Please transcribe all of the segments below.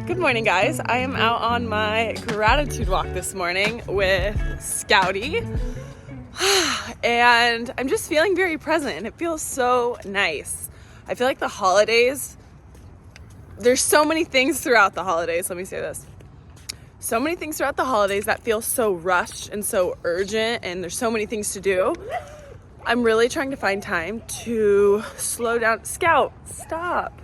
Good morning, guys. I am out on my gratitude walk this morning with Scouty, and I'm just feeling very present, and it feels so nice. I feel like the holidays, there's so many things throughout the holidays, let me say this. So many things throughout the holidays that feel so rushed and so urgent, and there's so many things to do. I'm really trying to find time to slow down. Scout, stop.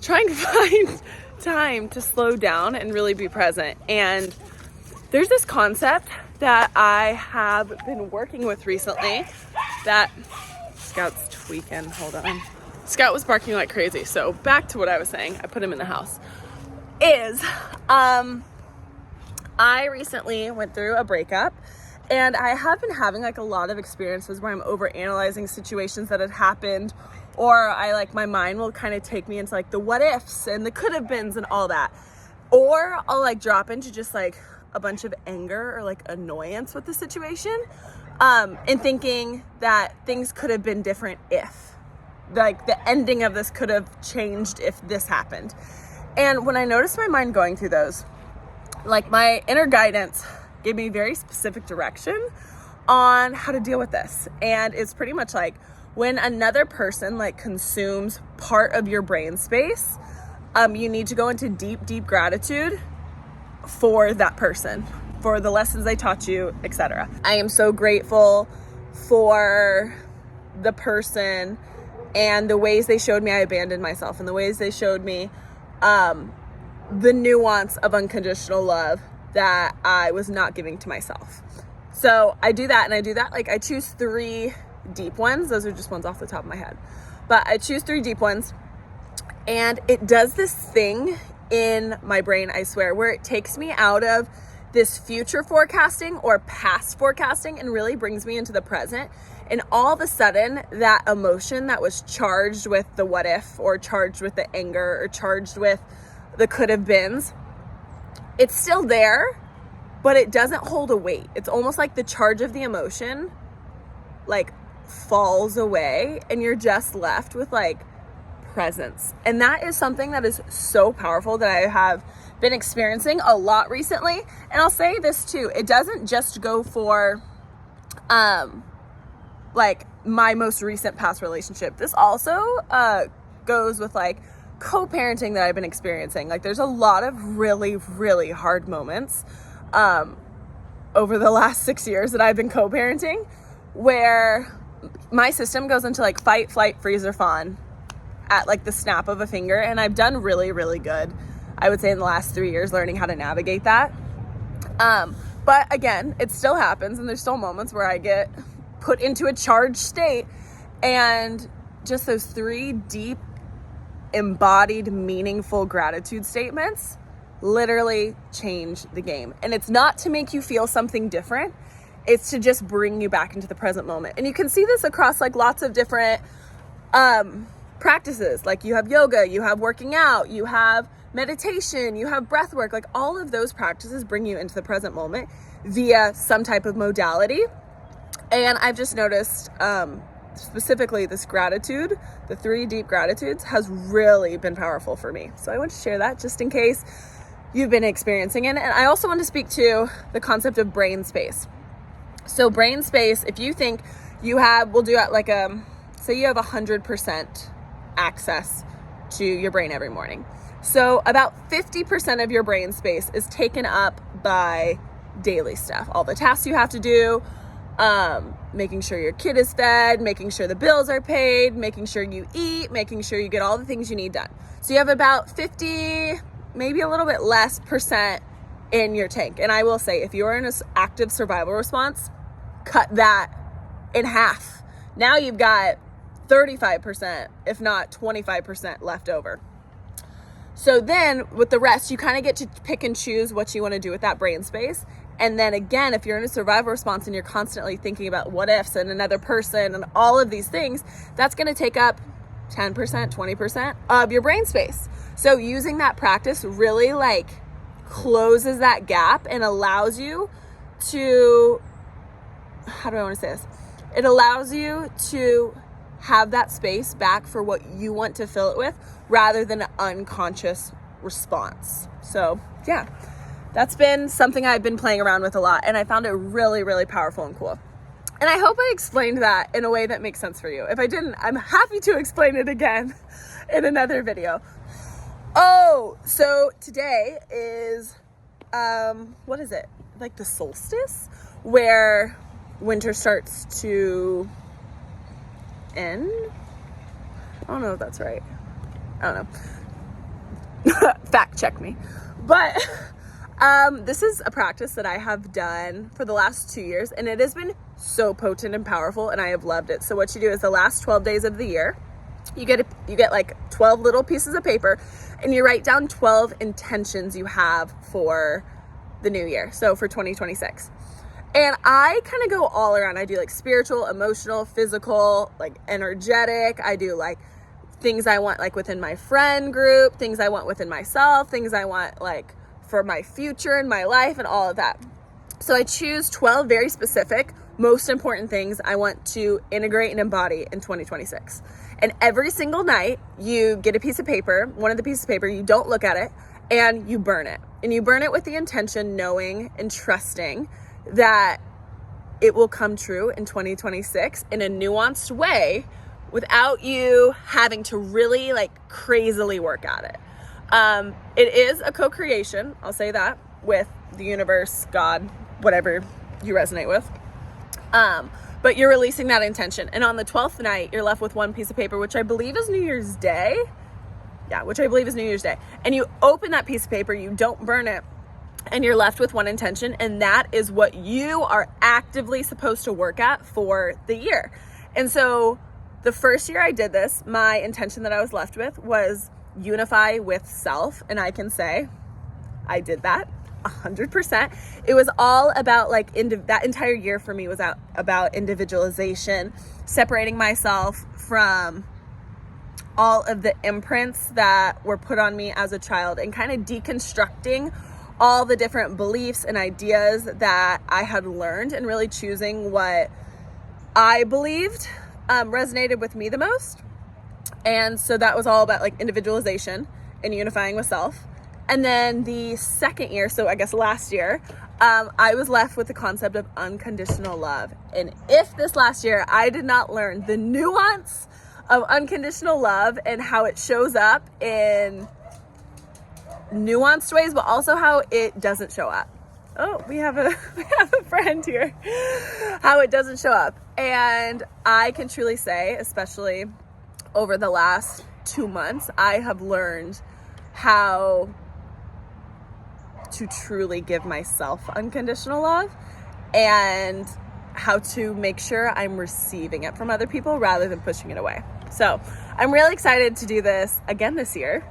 Trying to find time to slow down and really be present. And there's this concept that I have been working with recently that Scout's tweaking. Hold on. Scout was barking like crazy. So back to what I was saying. I put him in the house. I recently went through a breakup, and I have been having like a lot of experiences where I'm overanalyzing situations that had happened, or my mind will kind of take me into like the what ifs and the could have beens and all that. Or I'll like drop into just like a bunch of anger or like annoyance with the situation, and thinking that things could have been different if, like, the ending of this could have changed if this happened. And when I noticed my mind going through those, like, my inner guidance gave me very specific direction on how to deal with this. And it's pretty much like when another person like consumes part of your brain space, you need to go into deep, deep gratitude for that person, for the lessons they taught you, etc. I am so grateful for the person and the ways they showed me I abandoned myself, and the ways they showed me the nuance of unconditional love that I was not giving to myself. So I do that, and I do that, like, I choose 3 deep ones. Those are just ones off the top of my head. But I choose 3 deep ones, and it does this thing in my brain, I swear, where it takes me out of this future forecasting or past forecasting and really brings me into the present. And all of a sudden, that emotion that was charged with the what if, or charged with the anger, or charged with the could have beens, it's still there, but it doesn't hold a weight. It's almost like the charge of the emotion like falls away, and you're just left with like presence. And that is something that is so powerful that I have been experiencing a lot recently. And I'll say this too, it doesn't just go for like my most recent past relationship. This also goes with like co-parenting that I've been experiencing. Like, there's a lot of really, really hard moments over the last 6 years that I've been co-parenting, where my system goes into like fight, flight, freeze, or fawn at like the snap of a finger. And I've done really, really good, I would say, in the last 3 years learning how to navigate that. But again, it still happens, and there's still moments where I get put into a charged state, and just those 3 deep, embodied, meaningful gratitude statements literally change the game. And it's not to make you feel something different. It's to just bring you back into the present moment. And you can see this across like lots of different practices. Like, you have yoga, you have working out, you have meditation, you have breath work. Like, all of those practices bring you into the present moment via some type of modality. And I've just noticed specifically this gratitude, the 3 deep gratitudes, has really been powerful for me. So I want to share that just in case you've been experiencing it. And I also want to speak to the concept of brain space. So brain space, if you think you have, we'll do it like say you have 100% access to your brain every morning. So about 50% of your brain space is taken up by daily stuff, all the tasks you have to do, making sure your kid is fed, making sure the bills are paid, making sure you eat, making sure you get all the things you need done. So you have about 50, maybe a little bit less percent in your tank. And I will say, if you're in an active survival response, cut that in half. Now you've got 35%, if not 25% left over. So then with the rest, you kind of get to pick and choose what you want to do with that brain space. And then again, if you're in a survival response and you're constantly thinking about what ifs and another person and all of these things, that's going to take up 10%, 20% of your brain space. So using that practice really like closes that gap and allows you to, how do I want to say this? It allows you to have that space back for what you want to fill it with, rather than an unconscious response. So yeah, that's been something I've been playing around with a lot, and I found it really, really powerful and cool. And I hope I explained that in a way that makes sense for you. If I didn't, I'm happy to explain it again in another video. Oh, so today is, what is it? Like the solstice, where winter starts to end? I don't know if that's right. I don't know. Fact check me. But this is a practice that I have done for the last 2 years, and it has been so potent and powerful, and I have loved it. So what you do is the last 12 days of the year, you get like 12 little pieces of paper, and you write down 12 intentions you have for the new year. So for 2026. And I kind of go all around. I do like spiritual, emotional, physical, like energetic. I do like things I want like within my friend group, things I want within myself, things I want like for my future and my life and all of that. So I choose 12 very specific, most important things I want to integrate and embody in 2026. And every single night you get a piece of paper, one of the pieces of paper, you don't look at it, and you burn it. And you burn it with the intention, knowing and trusting that it will come true in 2026 in a nuanced way without you having to really like crazily work at it. It is a co-creation, I'll say that, with the universe, God, whatever you resonate with. But you're releasing that intention. And on the 12th night, you're left with one piece of paper, which I believe is New Year's Day. Yeah, which I believe is New Year's Day. And you open that piece of paper, you don't burn it, and you're left with one intention. And that is what you are actively supposed to work at for the year. And so the first year I did this, my intention that I was left with was unify with self. And I can say I did that 100%. It was all about like that entire year for me was about individualization, separating myself from all of the imprints that were put on me as a child, and kind of deconstructing all the different beliefs and ideas that I had learned, and really choosing what I believed resonated with me the most. And so that was all about like individualization and unifying with self. And then the second year, so I guess last year, I was left with the concept of unconditional love. And if this last year I did not learn the nuance of unconditional love and how it shows up in nuanced ways, but also how it doesn't show up. Oh, we have a friend here. How it doesn't show up. And I can truly say, especially over the last 2 months, I have learned how to truly give myself unconditional love, and how to make sure I'm receiving it from other people rather than pushing it away. So I'm really excited to do this again this year.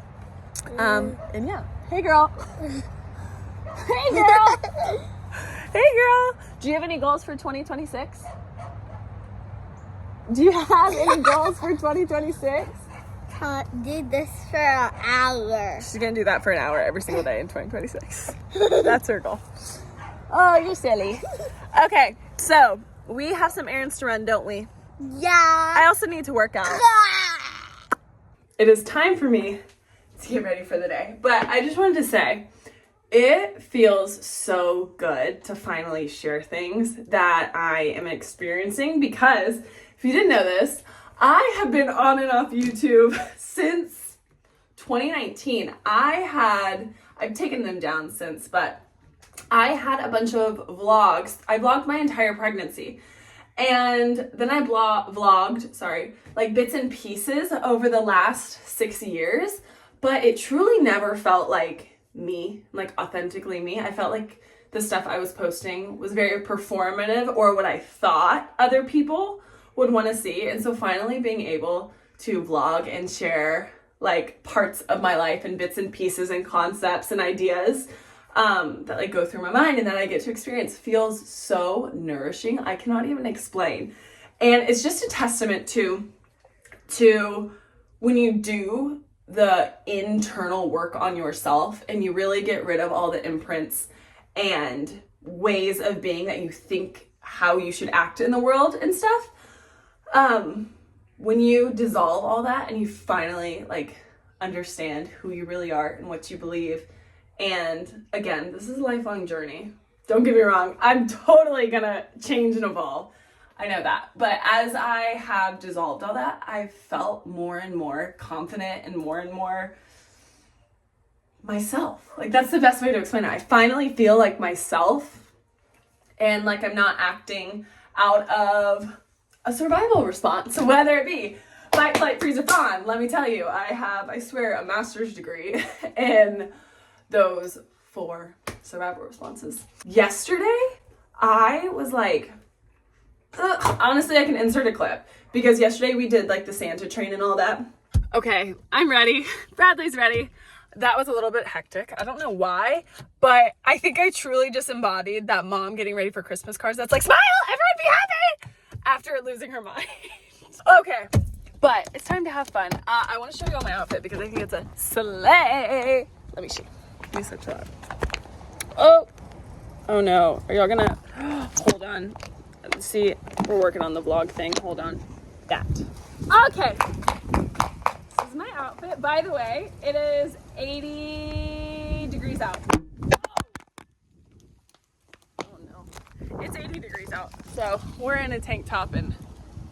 And yeah, hey girl. Hey girl. Hey girl. Do you have any goals for 2026? Do you have any goals for 2026? Do this for an hour. She's gonna do that for an hour every single day in 2026. That's her goal. Oh, you're silly. Okay, so we have some errands to run, don't we? Yeah. I also need to work out. It is time for me to get ready for the day. But I just wanted to say, it feels so good to finally share things that I am experiencing, because if you didn't know this, I have been on and off YouTube since 2019. I've taken them down since, but I had a bunch of vlogs. I vlogged my entire pregnancy. And then I vlogged, like bits and pieces over the last 6 years, but it truly never felt like me, like authentically me. I felt like the stuff I was posting was very performative, or what I thought other people would want to see. And so finally being able to vlog and share like parts of my life and bits and pieces and concepts and ideas that like go through my mind and that I get to experience feels so nourishing. I cannot even explain. And it's just a testament to when you do the internal work on yourself and you really get rid of all the imprints and ways of being that you think how you should act in the world and stuff. When you dissolve all that and you finally like understand who you really are and what you believe. And again, this is a lifelong journey. Don't get me wrong, I'm totally gonna change and evolve. I know that. But as I have dissolved all that, I've felt more and more confident and more myself. Like, that's the best way to explain it. I finally feel like myself, and like I'm not acting out of a survival response, whether it be fight, flight, freeze, or fawn. Let me tell you, I have, I swear, a master's degree in those 4 survival responses. Yesterday, I was like, ugh. Honestly, I can insert a clip because yesterday we did like the Santa train and all that. Okay, I'm ready. Bradley's ready. That was a little bit hectic. I don't know why, but I think I truly just embodied that mom getting ready for Christmas cards that's like, smile, everyone be happy, after losing her mind. Okay, but it's time to have fun. I want to show you all my outfit because I think it's a slay. Let me see. Let me switch that. Oh no. Are y'all gonna, hold on. See, we're working on the vlog thing. Hold on. That. Okay. This is my outfit. By the way, it is 80 degrees out. Oh no. It's 80 degrees out. So we're in a tank top and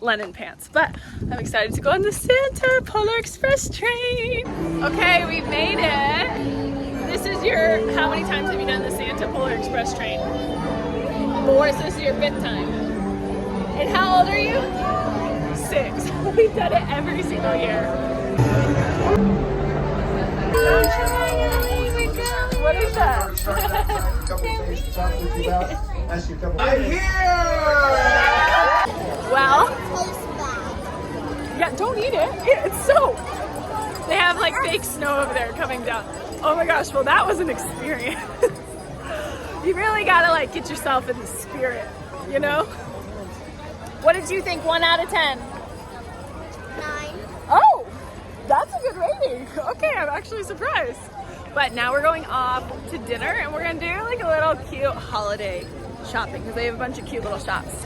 linen pants. But I'm excited to go on the Santa Polar Express train. Okay, we've made it. This is your, how many times have you done the Santa Polar Express train? 4, so this is your 5th time. And how old are you? 6. We've done it every single year. What is that? I'm here! Well, Tastes bad. yeah, don't eat it. It's soap. They have like fake snow over there coming down. Oh my gosh, well that was an experience. You really gotta like get yourself in the spirit, you know? What did you think, 1 out of 10? 9. Oh, that's a good rating. Okay, I'm actually surprised. But now we're going off to dinner and we're gonna do like a little cute holiday shopping because they have a bunch of cute little shops.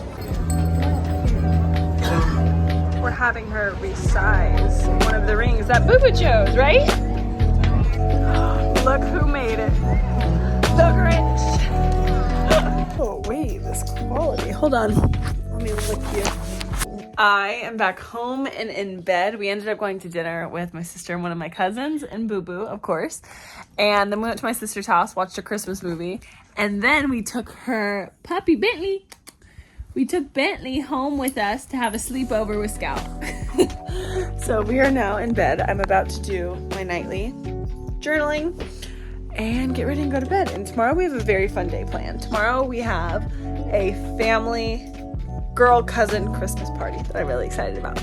We're having her resize one of the rings that Boo Boo chose, right? Look who made it. The Grinch. Oh wait, this quality. Hold on. Let me look you. I am back home and in bed. We ended up going to dinner with my sister and one of my cousins and Boo Boo, of course. And then we went to my sister's house, watched a Christmas movie. And then we took her puppy Bentley. We took Bentley home with us to have a sleepover with Scout. So we are now in bed. I'm about to do my nightly journaling and get ready and go to bed. And tomorrow we have a very fun day planned. Tomorrow we have a family girl cousin Christmas party that I'm really excited about.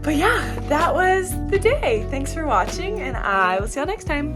But yeah, that was the day. Thanks for watching and I will see y'all next time.